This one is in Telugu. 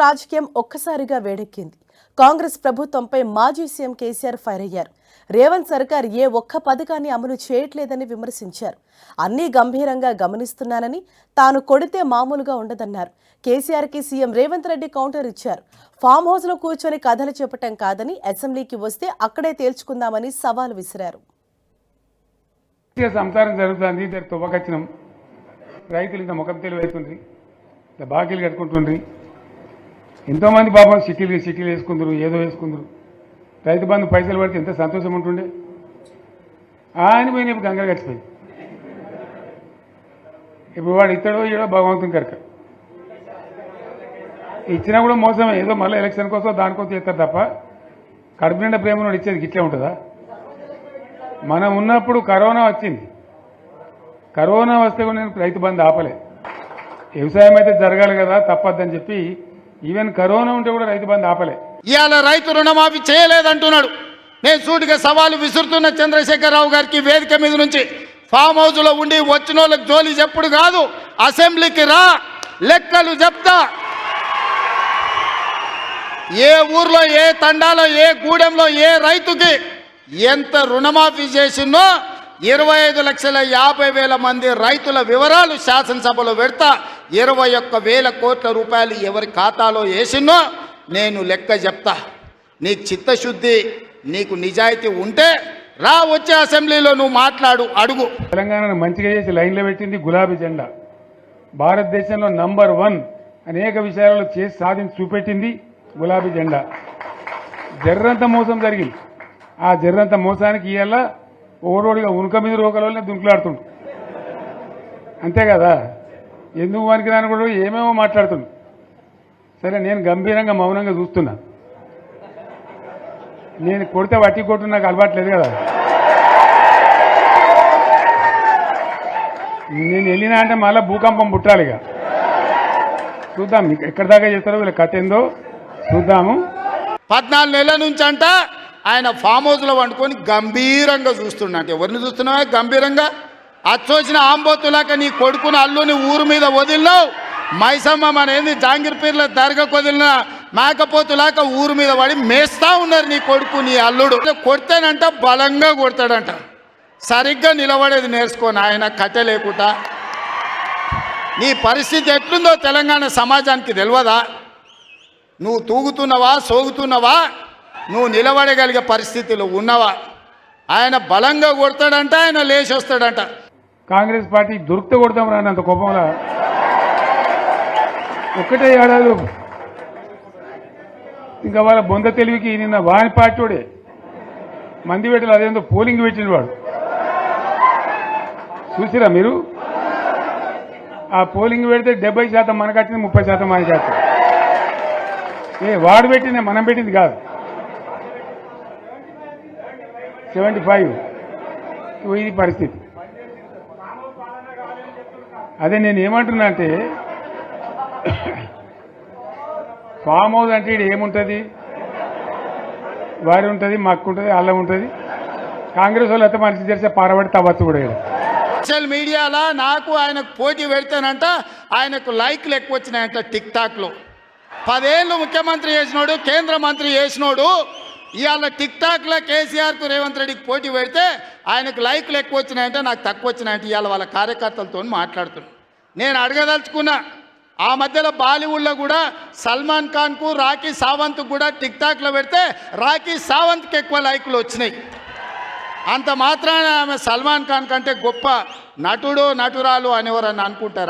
రాజకీయం ఒక్కసారిగా వేడెక్కింది. కాంగ్రెస్ ప్రభుత్వంపై మాజీ సీఎం కేసీఆర్ ఫైర్ అయ్యారు. రేవంత్ సర్కార్ ఏ ఒక్క పథకాన్ని అమలు చేయట్లేదని విమర్శించారు. అన్నీ గంభీరంగా గమనిస్తున్నానని, తాను కొడితే మామూలుగా ఉండదన్నారు. కేసీఆర్కి సీఎం రేవంత్ రెడ్డి కౌంటర్ ఇచ్చారు. ఫామ్ హౌస్లో కూర్చొని కథలు చెప్పటం కాదని, అసెంబ్లీకి వస్తే అక్కడే తేల్చుకుందామని సవాల్ విసిరారు. సంసారం జరుగుతుంది, తువ్వకచ్చినం, రైతులు ఇంత ముఖం తెలివైతుంది, బాకీలు కట్టుకుంటుండ్రి. ఎంతోమంది పాపం సిటీలు వేసుకుందరు, ఏదో వేసుకుందరు. రైతు బంధు పైసలు పడితే ఎంత సంతోషం ఉంటుండే. ఆయన పోయిన గంగలు గడిచిపోయింది. ఇప్పుడు వాడు ఇస్తాడో ఏడో భగవంతుని కనుక ఇచ్చినా కూడా మోసమే. ఏదో మళ్ళీ ఎలక్షన్ కోసం దానికోసం చేస్తారు తప్ప కడుపు నిండా ప్రేమను ఇచ్చేది గిట్లే ఉంటుందా? మనం ఉన్నప్పుడు కరోనా వచ్చింది. కరోనా వస్తే కూడా నేను రైతు బంధు ఆపలే. వ్యవసాయం అయితే జరగాలి కదా, తప్పద్దని చెప్పి ఈవెన్ కరోనా ఉంటే కూడా రైతు బంధు ఆపలే. ఇవాళ రైతు రుణమాఫీ చేయలేదంటున్నాడు. నేను సూటిగా సవాలు విసురుతున్న చంద్రశేఖరరావు గారికి వేదిక మీద నుంచి, ఫామ్ హౌస్లో ఉండి వచ్చిన వాళ్ళకి జోలి చెప్పుడు కాదు, అసెంబ్లీకి రా, లెక్కలు చెప్తా. ఏ ఊర్లో, ఏ తండాలో, ఏ గూడెంలో ఏ రైతుకి ఎంత రుణమాఫీ చేసిందో 25,50,000 మంది రైతుల వివరాలు శాసనసభలో పెడతా. 21,000 కోట్ల రూపాయలు ఎవరి ఖాతాలో వేసినో నేను లెక్క చెప్తా. నీకు చిత్తశుద్ధి, నీకు నిజాయితీ ఉంటే రా, వచ్చే అసెంబ్లీలో నువ్వు మాట్లాడు, అడుగు. తెలంగాణను మంచిగా చేసి లైన్లో పెట్టింది గులాబీ జెండా. భారతదేశంలో నంబర్ 1 అనేక విషయాలలో చేసి సాధించి చూపెట్టింది గులాబీ జెండా. జర్రంత మోసం జరిగింది. ఆ జర్రంత మోసానికి ఇవాళ ఓడోడిగా ఉనుక మీద రోకలనే దుంకులాడుతుండు. అంతే కదా, ఎందుకు వానికి దాని కూడా ఏమేమో మాట్లాడుతుండు. సరే, నేను గంభీరంగా మౌనంగా చూస్తున్నా. నేను కొడితే వట్టి కొట్టు నాకు అలవాట్లేదు కదా. నేను వెళ్ళినా అంటే మళ్ళీ భూకంపం పుట్టాలి. ఇక చూద్దాం ఎక్కడి దాకా చేస్తారో, వీళ్ళ కథ ఏందో చూద్దాము. 14 నెలల నుంచి అంట ఆయన ఫామ్ హౌస్లో వండుకొని గంభీరంగా చూస్తున్నట్టు. ఎవరిని చూస్తున్నావా గంభీరంగా? అచ్చొచ్చిన ఆంబోతులాక నీ కొడుకుని అల్లుని ఊరు మీద వదిలినావు. మైసమ్మ మన ఏంది జాంగీర్పీర్ల దర్గాకు వదిలిన మేకపోతులాక ఊరు మీద పడి మేస్తా ఉన్నారు నీ కొడుకు, నీ అల్లుడు. కొడితేనంట బలంగా కొడతాడంట. సరిగ్గా నిలబడేది నేర్చుకోని ఆయన కట్టె లేకుండా. నీ పరిస్థితి ఎట్లుందో తెలంగాణ సమాజానికి తెలియదా? నువ్వు తూగుతున్నావా, సోగుతున్నావా, నువ్వు నిలబడగలిగే పరిస్థితిలో ఉన్నవా? ఆయన బలంగా కొడతాడంట, ఆయన లేచి వస్తాడంట. కాంగ్రెస్ పార్టీ దొరికితే కొడతాం రానంత కోపంలో ఒక్కటే ఏడాది. ఇంకా వాళ్ళ బొంద తెలివికి నిన్న వాని పార్టీడే మంది పెట్టాలి. అదేందో పోలింగ్ పెట్టిన వాడు చూసిరా మీరు? ఆ పోలింగ్ పెడితే 70% మనకు వచ్చింది, 30% మనకి వచ్చింది. వాడు పెట్టింది, మనం పెట్టింది కాదు. 75 ఇది పరిస్థితి. అదే నేను ఏమంటున్నా అంటే, ఫామ్ హౌస్ అంటే ఇది ఏముంటుంది? వారి ఉంటుంది, మక్కు ఉంటుంది, అల్లం ఉంటుంది. కాంగ్రెస్ వాళ్ళు అయితే మనిషి చేస్తే పారబడి తవ్వచ్చు కూడా. సోషల్ మీడియాలో నాకు ఆయనకు పోటీ పెడితేనంట ఆయనకు లైక్లు ఎక్కువ వచ్చినాయంట. టిక్ టాక్లో 10 ఏళ్ళు ముఖ్యమంత్రి చేసినోడు, కేంద్ర మంత్రి చేసినోడు ఇవాళ టిక్ టాక్లో కేసీఆర్కు రేవంత్ రెడ్డికి పోటీ పెడితే ఆయనకు లైక్లు ఎక్కువ వచ్చినాయంటే నాకు తక్కువ వచ్చినాయంటే ఇవాళ వాళ్ళ కార్యకర్తలతో మాట్లాడుతున్నాను. నేను అడగదలుచుకున్నా, ఆ మధ్యలో బాలీవుడ్లో కూడా సల్మాన్ ఖాన్కు, రాఖీ సావంత్కు కూడా టిక్ టాక్లో పెడితే రాఖీ సావంత్కి ఎక్కువ లైకులు వచ్చినాయి. అంత మాత్రాన ఆమె సల్మాన్ ఖాన్ కంటే గొప్ప నటుడు, నటురాలు అనేవారని అనుకుంటారా?